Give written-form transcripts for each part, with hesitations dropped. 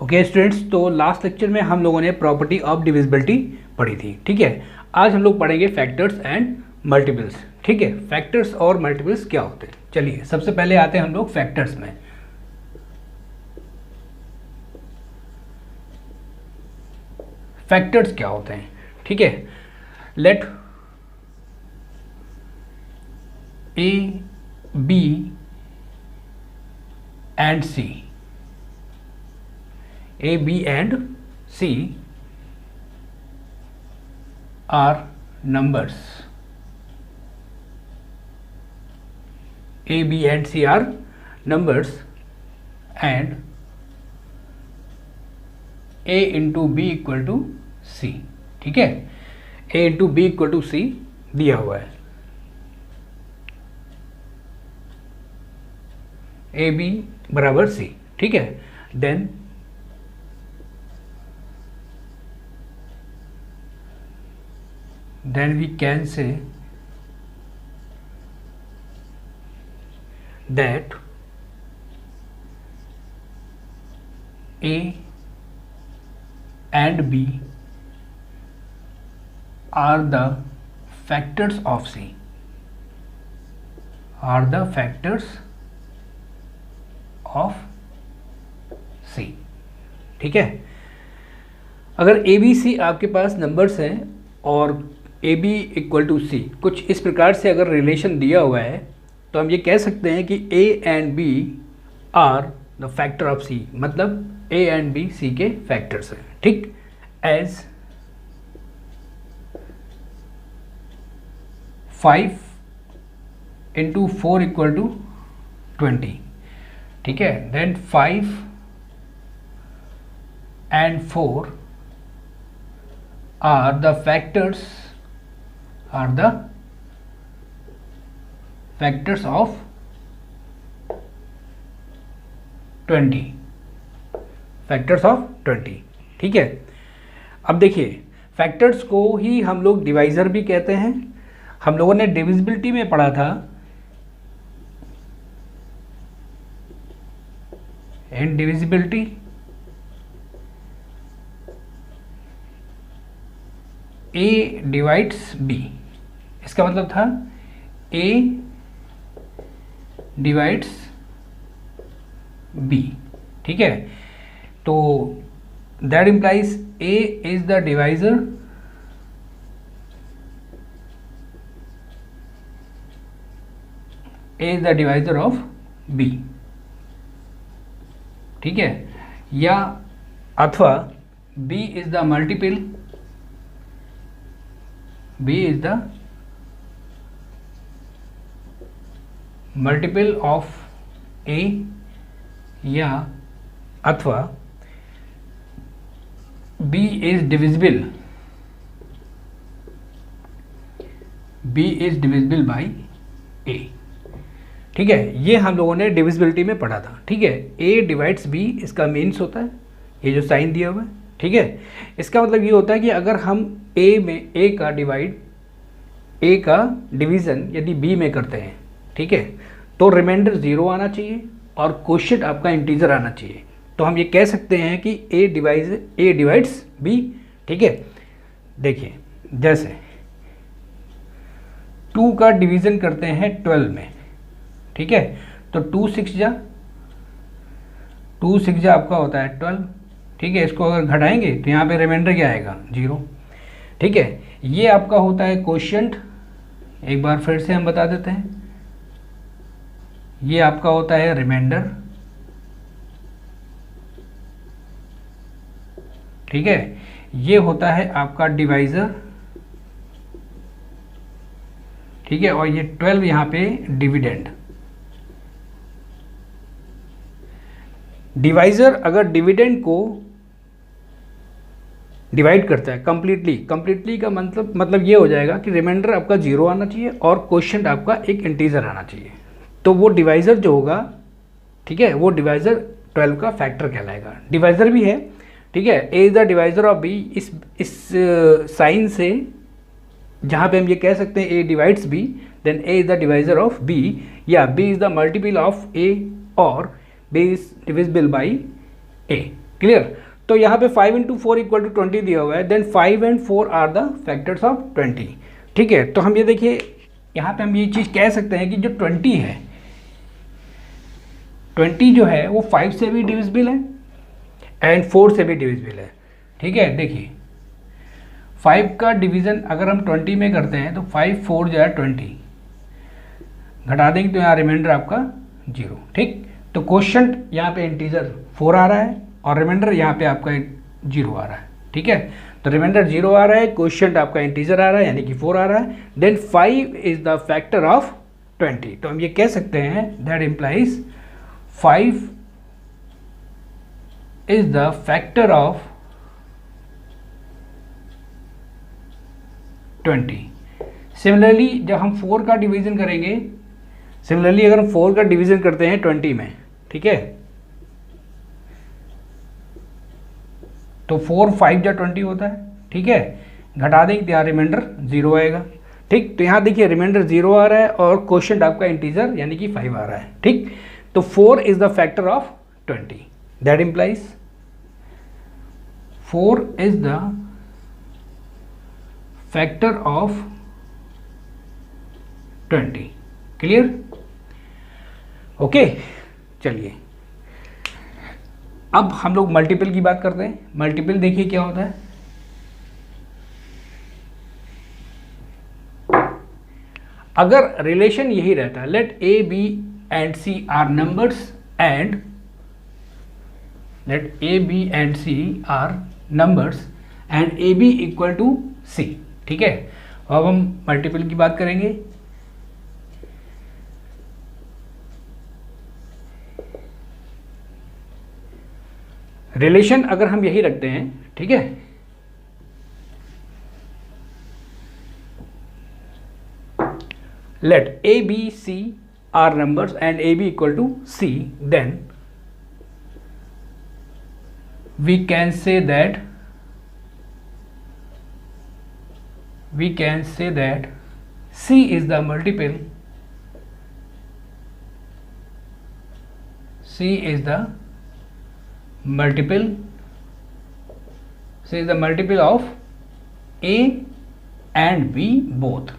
Okay students, तो last lecture में हम लोगों ने प्रॉपर्टी ऑफ डिविजिबिलिटी पढ़ी थी। ठीक है, आज हम लोग पढ़ेंगे फैक्टर्स एंड मल्टीपल्स। ठीक है, फैक्टर्स और मल्टीपल्स क्या होते हैं। चलिए सबसे पहले आते हैं हम लोग फैक्टर्स में। फैक्टर्स क्या होते हैं, ठीक है। Let A B and C, A, B and C are numbers. A, B and C are numbers and A into B equal to C. ठीक है, A into B equal to C दिया हुआ है। A, B बराबर C। ठीक है, then we can say that A and B are the factors of C, are the factors of C। ठीक है, अगर ए बी सी आपके पास नंबर्स हैं और ए बी इक्वल टू सी कुछ इस प्रकार से अगर रिलेशन दिया हुआ है तो हम ये कह सकते हैं कि A and B are the factor of C, मतलब ए एंड बी सी के फैक्टर्स हैं। ठीक, एज 5 इंटू 4 इक्वल टू 20। ठीक है, then 5 and 4 are the factors of 20, factors of 20। ठीक है, अब देखिए फैक्टर्स को ही हम लोग डिवाइजर भी कहते हैं। हम लोगों ने डिविजिबिलिटी में पढ़ा था, इन डिविजिबिलिटी A डिवाइड्स B, इसका मतलब था A डिवाइड्स B। ठीक है, तो that implies A is the divisor, A is the divisor of B। ठीक है, या अथवा B is the multiple, B is the multiple of A, या अथवा B is divisible, B is divisible by A। ठीक है, ये हम लोगों ने डिविजिबिलिटी में पढ़ा था। ठीक है, A डिवाइड्स B, इसका मीन्स होता है ये जो साइन दिया हुआ है। ठीक है, इसका मतलब ये होता है कि अगर हम ए में ए का डिवीज़न यदि बी में करते हैं, ठीक है, तो रिमाइंडर 0 आना चाहिए और क्वोशिएंट आपका इंटीजर आना चाहिए। तो हम ये कह सकते हैं कि ए डिवाइड्स बी। ठीक है, देखिए जैसे 2 का डिवीज़न करते हैं 12 में। ठीक है, तो 2 6 जा आपका होता है 12। ठीक है, इसको अगर घटाएंगे तो यहाँ पे रिमाइंडर क्या आएगा, 0। ठीक है, ये आपका होता है क्वोशिएंट, एक बार फिर से हम बता देते हैं, ये आपका होता है रिमाइंडर। ठीक है, ये होता है आपका डिवाइजर। ठीक है, और ये 12 यहाँ पे डिविडेंड। डिवाइजर अगर डिविडेंड को डिवाइड करता है कंप्लीटली का मतलब ये हो जाएगा कि रिमाइंडर आपका 0 आना चाहिए और क्वोशिएंट आपका एक इंटीजर आना चाहिए। तो वो डिवाइजर जो होगा, ठीक है, वो डिवाइजर 12 का फैक्टर कहलाएगा। डिवाइजर भी है। ठीक है, A is the divisor of B, इस साइन से जहाँ पे हम ये कह सकते हैं A divides B, then A is the divisor of B, या B is the multiple of A और B is divisible by A. Clear. तो यहाँ पे 5 इंटू 4 इक्वल टू 20 दिया हुआ है, then 5 and 4 are the factors of 20। ठीक है, तो हम ये देखिए यहाँ पे हम ये चीज़ कह सकते हैं कि जो 20 है, 20 जो है वो 5 से भी डिविजिबल है एंड 4 से भी डिविजिबल है। ठीक है, देखिए 5 का डिवीज़न अगर हम 20 में करते हैं तो 5 4 जो है 20, घटा देंगे तो यहाँ रिमाइंडर आपका 0। ठीक, तो क्वेश्चन यहाँ पे इंटीजर 4 आ रहा है और रिमाइंडर यहाँ पे आपका 0 आ रहा है। ठीक है, तो रिमाइंडर 0 आ रहा है, क्वेश्चन आपका इंटीजर आ रहा है यानी कि 4 आ रहा है, then 5 is the factor of 20। तो हम ये कह सकते हैं that implies 5 is the factor of 20। Similarly जब हम 4 का डिवीजन करेंगे, सिमिलरली अगर हम 4 का डिवीजन करते हैं 20 में, ठीक है, तो 4 5 जा 20 होता है। ठीक है, घटा देंगे तो यहाँ रिमाइंडर 0 आएगा। ठीक, तो यहाँ देखिए रिमाइंडर 0 आ रहा है और क्वेश्चन आपका इंटीजर यानी कि 5 आ रहा है। ठीक, तो 4 is the factor of 20, that implies 4 is the factor of 20। Clear, okay. चलिए अब हम लोग मल्टीपल की बात करते हैं। मल्टीपल देखिए क्या होता है। अगर रिलेशन यही रहता है, let A B and C are numbers and let A B and C are numbers and A B equal to C. ठीक है, अब हम मल्टीपल की बात करेंगे। रिलेशन अगर हम यही रखते हैं, ठीक है, let a b c are numbers and a b equal to c, then we can say that c is the multiple, c is the multiple of a and b both।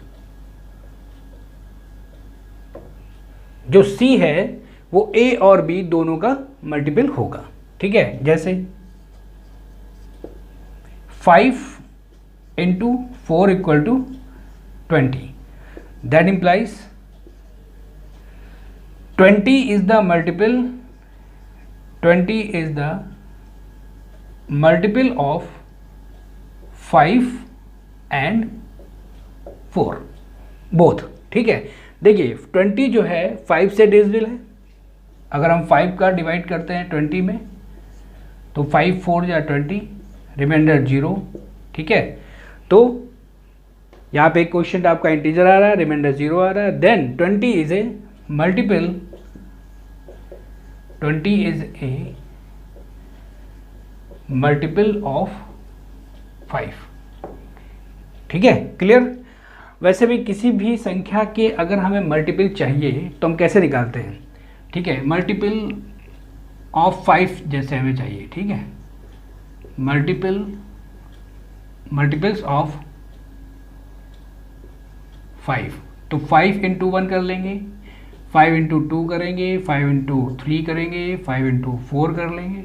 जो c है वो a और b दोनों का multiple होगा। ठीक है, जैसे 5 into 4 equal to 20, that implies 20 is the multiple of 5 and 4 both. ठीक है, देखिए 20 जो है 5 से डिविजिबल है। अगर हम 5 का डिवाइड करते हैं 20 में तो 5 4 या 20, रिमाइंडर 0। ठीक है, तो यहाँ पे क्वेश्चन आपका इंटीजर आ रहा है, रिमाइंडर 0 आ रहा है, then 20 is a multiple of 5। ठीक है, क्लियर। वैसे भी किसी भी संख्या के अगर हमें मल्टीपल चाहिए तो हम कैसे निकालते हैं। ठीक है, मल्टीपल ऑफ 5 जैसे हमें चाहिए। ठीक है, मल्टीपल्स ऑफ 5, तो 5 इंटू 1 कर लेंगे, 5 इंटू 2 करेंगे, 5 इंटू 3 करेंगे, 5 इंटू 4 कर लेंगे,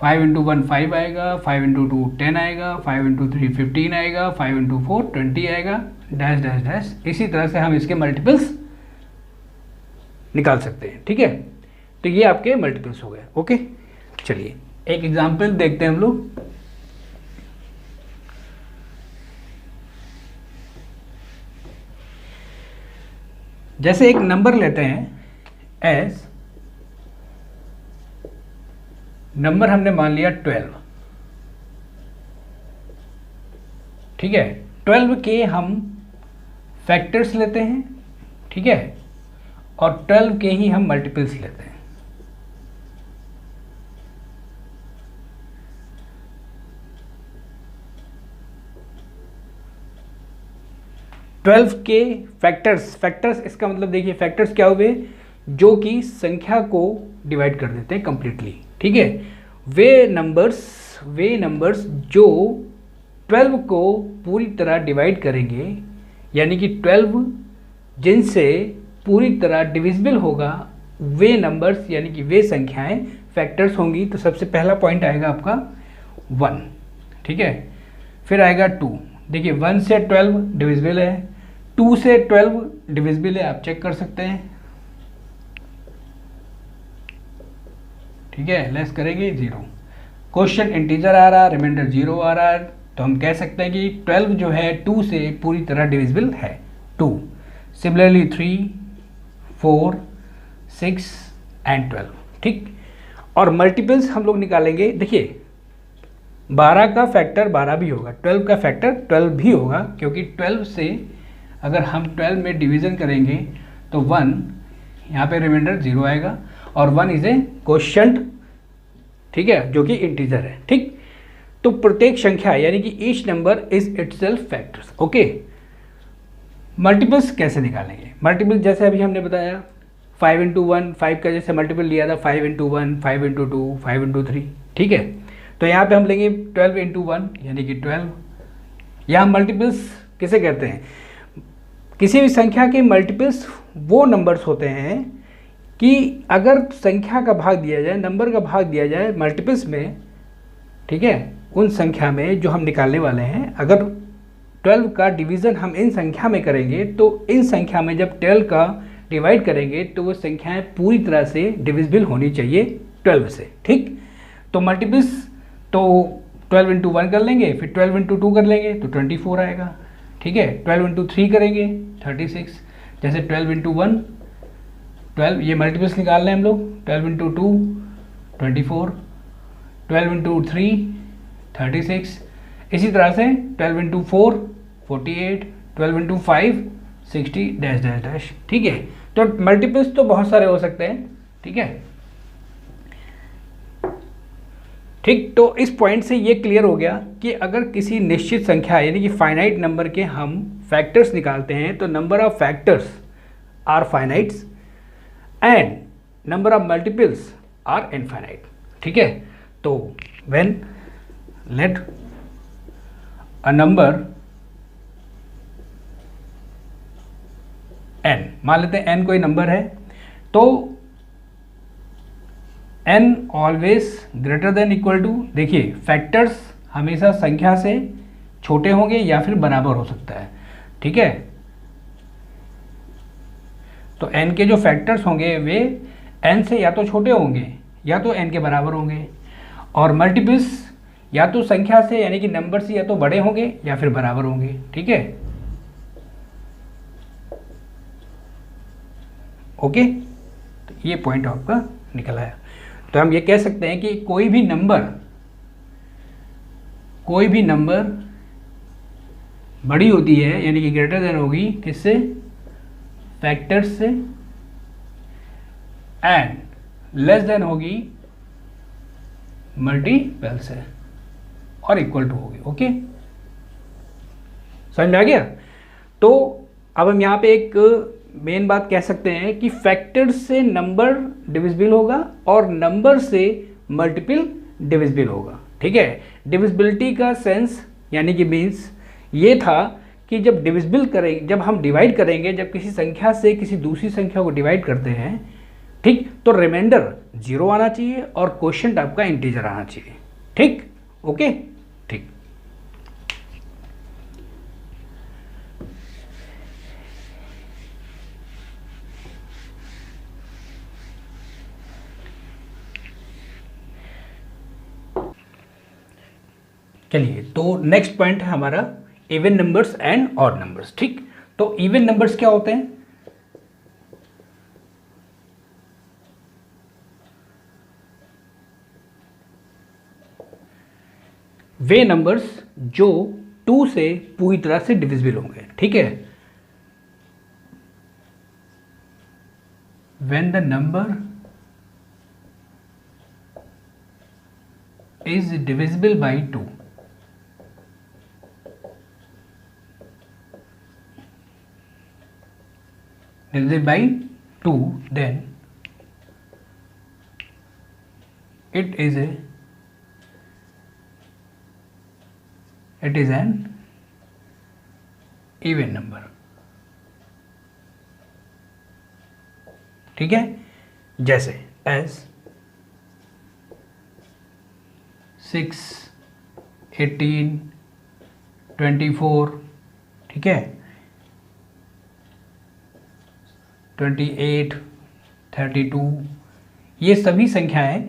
5 इंटू 1 5 आएगा, 5 इंटू 2 10 आएगा, 5 इंटू 3 15 आएगा, 5 इंटू 4 20 आएगा, डैश डैश डैश। इसी तरह से हम इसके मल्टीपल्स निकाल सकते हैं। ठीक है, तो ये आपके मल्टीपल्स हो गए। ओके, चलिए एक एग्जांपल देखते हैं हम लोग। जैसे एक नंबर लेते हैं एज नंबर हमने मान लिया 12। ठीक है, 12 के हम फैक्टर्स लेते हैं। ठीक है, और 12 के ही हम मल्टीपल्स लेते हैं। 12 के फैक्टर्स इसका मतलब देखिए फैक्टर्स क्या हुए, जो कि संख्या को डिवाइड कर देते हैं कंप्लीटली। ठीक है, वे नंबर्स जो 12 को पूरी तरह डिवाइड करेंगे, यानी कि 12 जिनसे पूरी तरह डिविजिबल होगा, वे नंबर्स यानी कि वे संख्याएं फैक्टर्स होंगी। तो सबसे पहला पॉइंट आएगा आपका 1, ठीक है। फिर आएगा 2, देखिए 1 से 12 डिविजिबल है, 2 से 12 डिविजिबल है, आप चेक कर सकते हैं, ठीक है। लेस करेंगे 0, क्वेश्चन इंटीजर आ रहा, रिमाइंडर 0 आ रहा है, तो हम कह सकते हैं कि 12 जो है 2 से पूरी तरह डिविजिबल है, 2। सिमिलरली 3, 4, 6 एंड 12, ठीक। और मल्टीपल्स हम लोग निकालेंगे, देखिए 12 का फैक्टर 12 भी होगा, 12 का फैक्टर 12 भी होगा, क्योंकि 12 से अगर हम 12 में डिवीज़न करेंगे तो 1, यहाँ पे रिमाइंडर 0 आएगा, और 1 इज ए क्वोशिएंट, ठीक है, जो कि इंटीजर है, ठीक। तो प्रत्येक संख्या यानी कि each number is itself factors, okay. Multiples कैसे निकालेंगे? मल्टीपल जैसे अभी हमने बताया 5 इंटू 1, 5 का जैसे मल्टीपल लिया था 5 इंटू 1, 5 इंटू 2, 5 इंटू 3, ठीक है। तो यहाँ पे हम लेंगे 12 इंटू 1 यानी कि 12। यहाँ मल्टीपल्स किसे कहते हैं? किसी भी संख्या के मल्टीपल्स वो नंबर्स होते हैं कि अगर संख्या का भाग दिया जाए, नंबर का भाग दिया जाए मल्टीपल्स में, ठीक है, उन संख्या में जो हम निकालने वाले हैं, अगर 12 का डिवीज़न हम इन संख्या में करेंगे तो इन संख्या में जब 12 का डिवाइड करेंगे तो वो संख्याएं पूरी तरह से डिविजिबल होनी चाहिए 12 से, ठीक। तो मल्टीपल्स तो 12 इंटू 1 कर लेंगे, फिर 12 इंटू 2 कर लेंगे तो 24 आएगा, ठीक है। 12 इंटू 3 करेंगे 36, जैसे 12 इंटू 1 12, ये मल्टीपल्स निकाल रहे हैं हम लोग, 12 इंटू 2 24, 12 इंटू 3 36, इसी तरह से 12 into 4 48, 12 into 5 60 dash dash dash, ठीक है। तो मल्टीपल्स तो बहुत सारे हो सकते हैं, ठीक है, ठीक। तो इस पॉइंट से ये क्लियर हो गया कि अगर किसी निश्चित संख्या यानी कि फाइनाइट नंबर के हम फैक्टर्स निकालते हैं तो number of factors are finites and number of multiples are infinite, ठीक है। तो when let a number n, मान लेते हैं n कोई नंबर है, तो n always greater than equal to, देखिए फैक्टर्स हमेशा संख्या से छोटे होंगे या फिर बराबर हो सकता है, ठीक है। तो n के जो फैक्टर्स होंगे वे n से या तो छोटे होंगे या तो n के बराबर होंगे, और मल्टीपल्स या तो संख्या से यानी कि नंबर से या तो बड़े होंगे या फिर बराबर होंगे, ठीक है, ओके। तो ये पॉइंट आपका निकल आया। तो हम ये कह सकते हैं कि कोई भी नंबर बड़ी होती है यानी कि ग्रेटर देन होगी किससे? फैक्टर्स से, एंड लेस देन होगी मल्टीपल से, और इक्वल टू होगी, ओके। समझ में आ गया? तो अब हम यहाँ पे एक मेन बात कह सकते हैं कि फैक्टर से नंबर डिविजिबल होगा और नंबर से मल्टीपल डिविजिबल होगा, ठीक है। डिविजिबिलिटी का सेंस यानी कि मीन्स ये था कि जब डिविजिबल करेंगे, जब हम डिवाइड करेंगे, जब किसी संख्या से किसी दूसरी संख्या को डिवाइड करते हैं, ठीक, तो रिमाइंडर 0 आना चाहिए और क्वोशिएंट आपका इंटीजर आना चाहिए, ठीक, ओके, ठीक। चलिए, तो नेक्स्ट पॉइंट है हमारा even numbers and odd numbers, ठीक। तो इवन नंबर्स क्या होते हैं? वे नंबर्स जो 2 से पूरी तरह से डिविजिबल होंगे, ठीक है। When the number is divisible by 2, divisible by 2, then it is a it is an even number. ठीक है, जैसे एज 6, 18, 24, ठीक है, 28, 32, ये सभी संख्याएं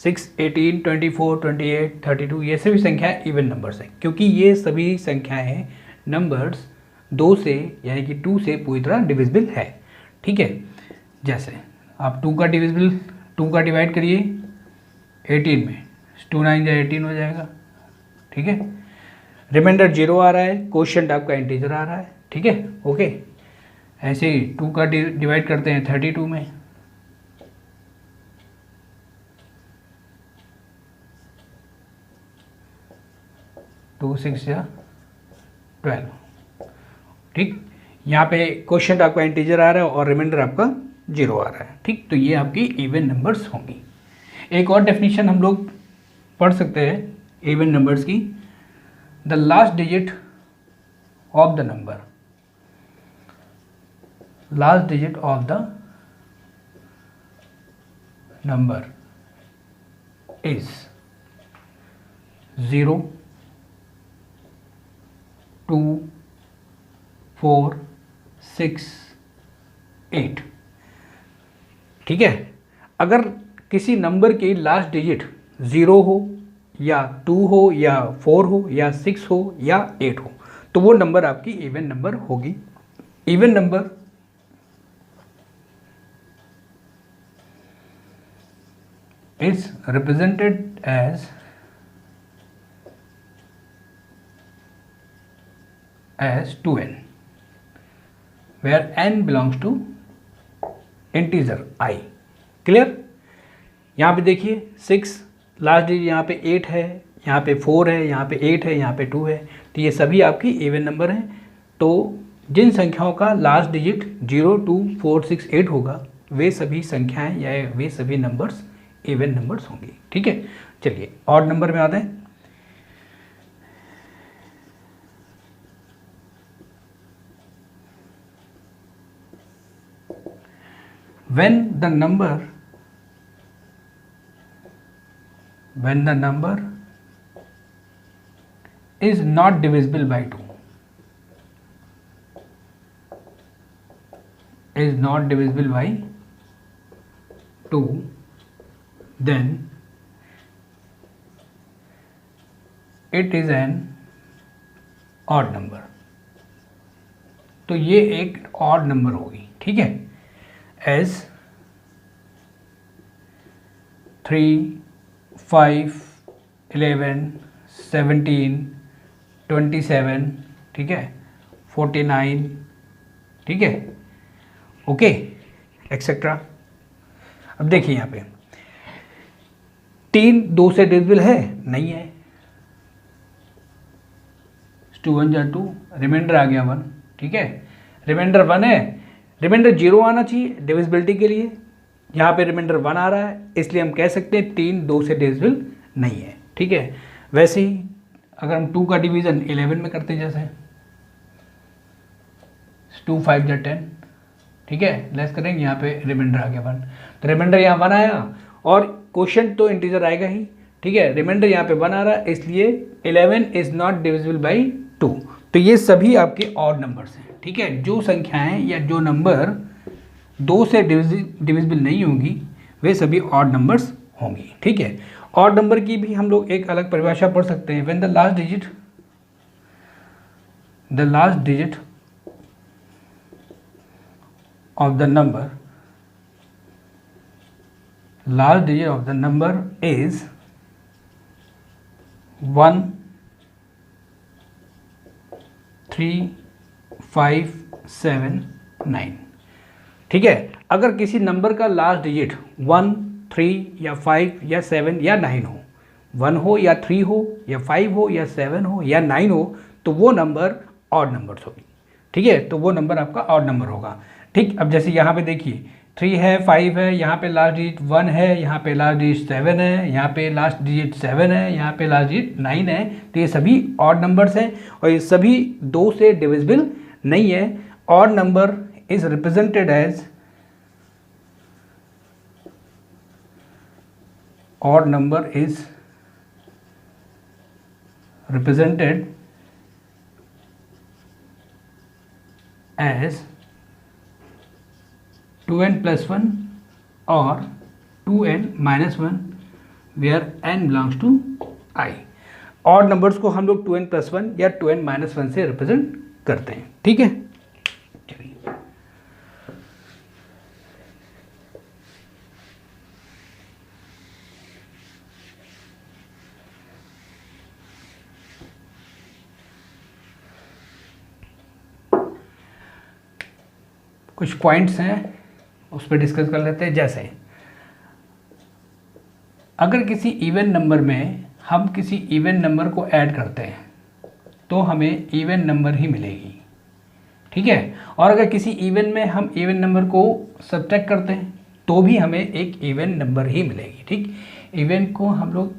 6, 18, 24, 28, 32 ये सभी संख्याएं इवन नंबर्स हैं, क्योंकि ये सभी संख्याएं नंबर्स 2 से यानी कि 2 से पूरी तरह डिविजिबल है। ठीक है, जैसे आप 2 का डिविजिबल 2 का डिवाइड करिए 18 में, 2 9 या 18 हो जाएगा। ठीक है, रिमाइंडर 0 आ रहा है, क्वोशिएंट आपका इंटीजर आ रहा है। ठीक है, ओके। ऐसे ही 2 का डिवाइड करते हैं 32 में, 2 6 या 12। ठीक, यहाँ पे क्वोशिएंट आपका इंटीजर आ रहा है और रिमाइंडर आपका 0 आ रहा है। ठीक, तो ये आपकी इवन नंबर्स होंगी। एक और डेफिनेशन हम लोग पढ़ सकते हैं इवन नंबर्स की, the last digit of the number, last digit of the number is 0, 2, 4, 6, 8। ठीक है, अगर किसी नंबर की लास्ट डिजिट 0 हो या 2 हो या 4 हो या 6 हो या 8 हो तो वो नंबर आपकी इवन नंबर होगी। Even number is represented as as 2n, where n belongs to integer I। Clear? यहाँ पे देखिए 6 लास्ट डिजिट यहाँ पे 8 है, यहाँ पे 4 है, यहाँ पे 8 है, यहाँ पे 2 है, तो ये सभी आपकी इवन नंबर हैं। तो जिन संख्याओं का लास्ट डिजिट 0, 2, 4, 6, 8 होगा वे सभी संख्याएं या वे सभी नंबर्स इवन नंबर्स होंगी। ठीक है, चलिए ऑड नंबर में आते हैं। when the number is not divisible by 2, is not divisible by 2, then it is an odd number। तो ये एक ऑड नंबर होगी। ठीक है, as 3, 5, 11, 17, 27, ठीक है, 49, ठीक है, ओके, एक्सेट्रा। अब देखिए यहाँ पे 3 2 से डिविजिबल है, नहीं है, 2 1 जा 2, रिमाइंडर आ गया 1। ठीक है, रिमाइंडर 1 है, रिमाइंडर 0 आना चाहिए डिविजिबिलिटी के लिए, यहाँ पे रिमाइंडर 1 आ रहा है, इसलिए हम कह सकते हैं 3 2 से डिविजिबल नहीं है। ठीक है, वैसे ही अगर हम 2 का डिवीज़न 11 में करते हैं, जैसे 2 5 जा 10, ठीक है, लेस करेंगे, यहाँ पे रिमाइंडर आ गया 1, तो रिमाइंडर यहाँ 1 आया और क्वोशिएंट तो इंटीजर आएगा ही। ठीक है, रिमाइंडर यहाँ पे 1 आ रहा है, इसलिए 11 इज़ नॉट डिविजिबल बाई 2। तो ये सभी आपके ऑड नंबर्स हैं। ठीक है, जो संख्याएं या जो नंबर 2 से डिविजिबल नहीं होंगी वे सभी ऑड नंबर्स होंगी। ठीक है, ऑड नंबर की भी हम लोग एक अलग परिभाषा पढ़ सकते हैं। When the last digit of the number is 1, 3, 5, 7, 9। ठीक है, अगर किसी नंबर का लास्ट डिजिट 1, 3 या 5 या 7 या 9 हो, 1 हो या 3 हो या 5 हो या 7 हो या 9 हो, तो वो नंबर ऑड नंबर्स होगी। ठीक है, तो वो नंबर आपका ऑड नंबर होगा। ठीक, अब जैसे यहाँ पे देखिए 3 है, 5 है, यहाँ पे लास्ट डिजिट 1 है, यहाँ पे लास्ट डिजिट 7 है, यहाँ पे लास्ट डिजिट 7 है, यहाँ पे लास्ट डिजिट 9 है। तो ये सभी ऑड नंबर्स हैं और ये सभी 2 से डिविजिबल नहीं है। Odd number is represented as odd number is represented as 2n plus 1 or 2n minus 1 where n belongs to I। Odd numbers को हम लोग 2n plus 1 या 2n minus 1 से रिप्रेजेंट करते हैं। ठीक है, चलिए कुछ पॉइंट्स हैं उस पर डिस्कस कर लेते हैं। जैसे अगर किसी इवन नंबर में हम किसी इवन नंबर को ऐड करते हैं तो हमें इवन नंबर ही मिलेगी। ठीक है, और अगर किसी इवन में हम इवन नंबर को सब्ट्रैक्ट करते हैं तो भी हमें एक इवन नंबर ही मिलेगी। ठीक, इवन को हम लोग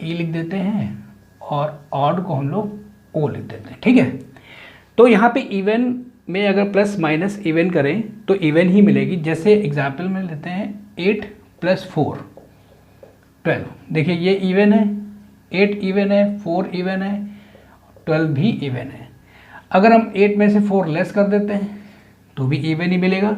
ई लिख देते हैं और ऑड को हम लोग ओ लिख देते हैं। ठीक है, तो यहाँ पे इवन में अगर प्लस माइनस इवन करें तो इवन ही मिलेगी। जैसे एग्जाम्पल में लेते हैं 8 + 4 12। देखिए ये इवन है, 8 इवन है, 4 इवन है, 12 भी इवन है। अगर हम 8 में से 4 लेस कर देते हैं तो भी इवन ही मिलेगा।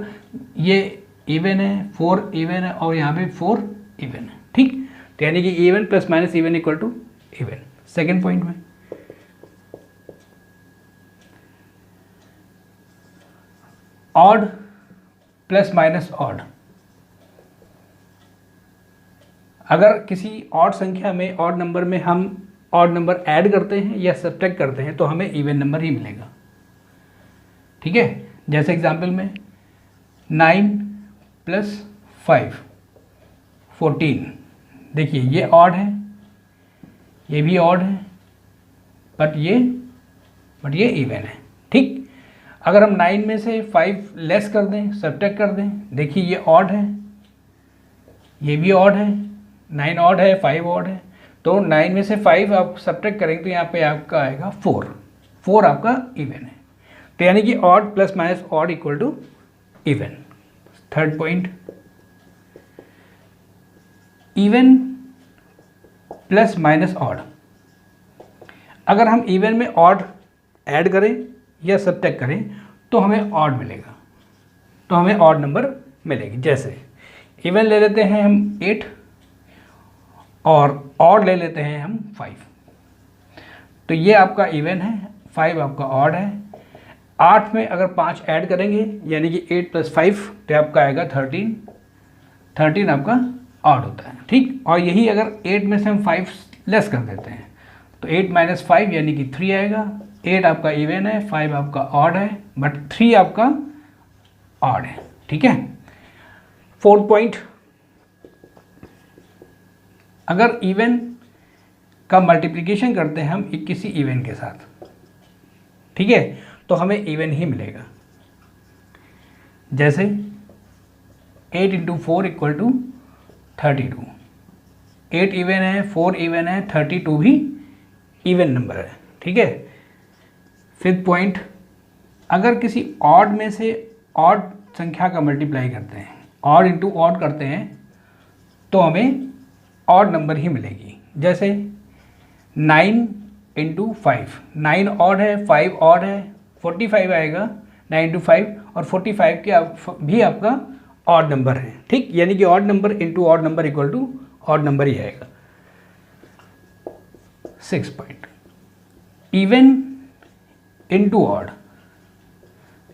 ये इवन है, 4 इवन है और यहाँ पे 4 इवन है। ठीक, तो यानी कि even plus minus even equal to even. Second point में ऑड प्लस माइनस ऑड, अगर किसी ऑड संख्या में ऑड नंबर में हम ऑड नंबर ऐड करते हैं या सब्ट्रैक्ट करते हैं तो हमें इवन नंबर ही मिलेगा। ठीक है, जैसे एग्जांपल में 9 + 5 14। देखिए ये ऑड है, ये भी ऑड है, बट ये इवन है। ठीक, अगर हम 9 में से 5 लेस कर दें, सब्ट्रैक्ट कर दें, देखिए ये ऑड है, ये भी ऑड है, 9 ऑड है, 5 ऑड है। तो 9 में से 5 आप सब्ट्रैक्ट करेंगे तो यहाँ पे आपका आएगा 4 आपका इवन है। तो यानी कि odd plus minus odd equal to even. Third point, even plus minus odd, अगर हम इवन में ऑड ऐड करें या सब्ट्रैक्ट करें तो हमें ऑड मिलेगा, तो हमें ऑड नंबर मिलेगी। जैसे इवन ले लेते हैं हम 8 और ऑड ले लेते हैं हम 5, तो ये आपका इवन है, 5 आपका ऑड है। 8 में अगर 5 ऐड करेंगे यानी कि 8 + 5 तो आपका आएगा 13 आपका ऑड होता है। ठीक, और यही अगर 8 में से हम 5 लेस कर देते हैं तो 8 - 5 यानी कि 3 आएगा। 8 आपका इवन है, 5 आपका ऑड है, बट 3 आपका ऑड है। ठीक है, फोर्थ पॉइंट, अगर इवन का मल्टीप्लिकेशन करते हैं हम किसी इवन के साथ, ठीक है, तो हमें इवन ही मिलेगा। जैसे 8 × 4 = 32। 8 इवन है, 4 इवन है, 32 भी इवन नंबर है। ठीक है, फिफ्थ पॉइंट, अगर किसी ऑड में से ऑड संख्या का मल्टीप्लाई करते हैं, ऑड इंटू ऑड करते हैं तो हमें ऑड नंबर ही मिलेगी। जैसे 9 × 5, 9 ऑड है, 5 ऑड है, 45 आएगा 9 × 5, और 45 के भी आपका ऑड नंबर है। ठीक, यानी कि odd number into odd number equal to odd number ही आएगा। 6 पॉइंट, इवन इंटू ऑड,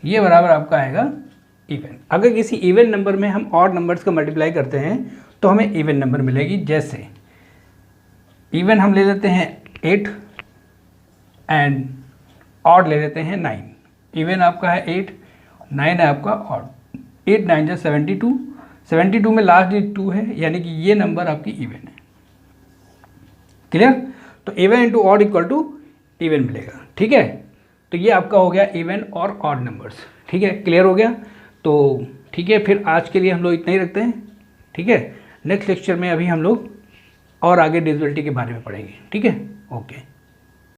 ये बराबर आपका आएगा इवन। अगर किसी इवन नंबर में हम ऑड नंबर्स का मल्टीप्लाई करते हैं तो हमें इवन नंबर मिलेगी। जैसे इवन हम ले लेते हैं 8 एंड ऑड ले लेते हैं 9। इवन आपका है 8, 9 है आपका ऑड। 8 × 9 = 72, 72 में लास्ट डिजिट 2 है, यानी कि ये नंबर आपकी इवन है। क्लियर, तो even into odd equal to even मिलेगा। ठीक है, तो ये आपका हो गया इवन और ऑड नंबर्स। ठीक है, क्लियर हो गया। तो ठीक है, फिर आज के लिए हम लोग इतना ही रखते हैं। ठीक है, नेक्स्ट लेक्चर में अभी हम लोग और आगे डिविजिबिलिटी के बारे में पढ़ेंगे। ठीक है, ओके।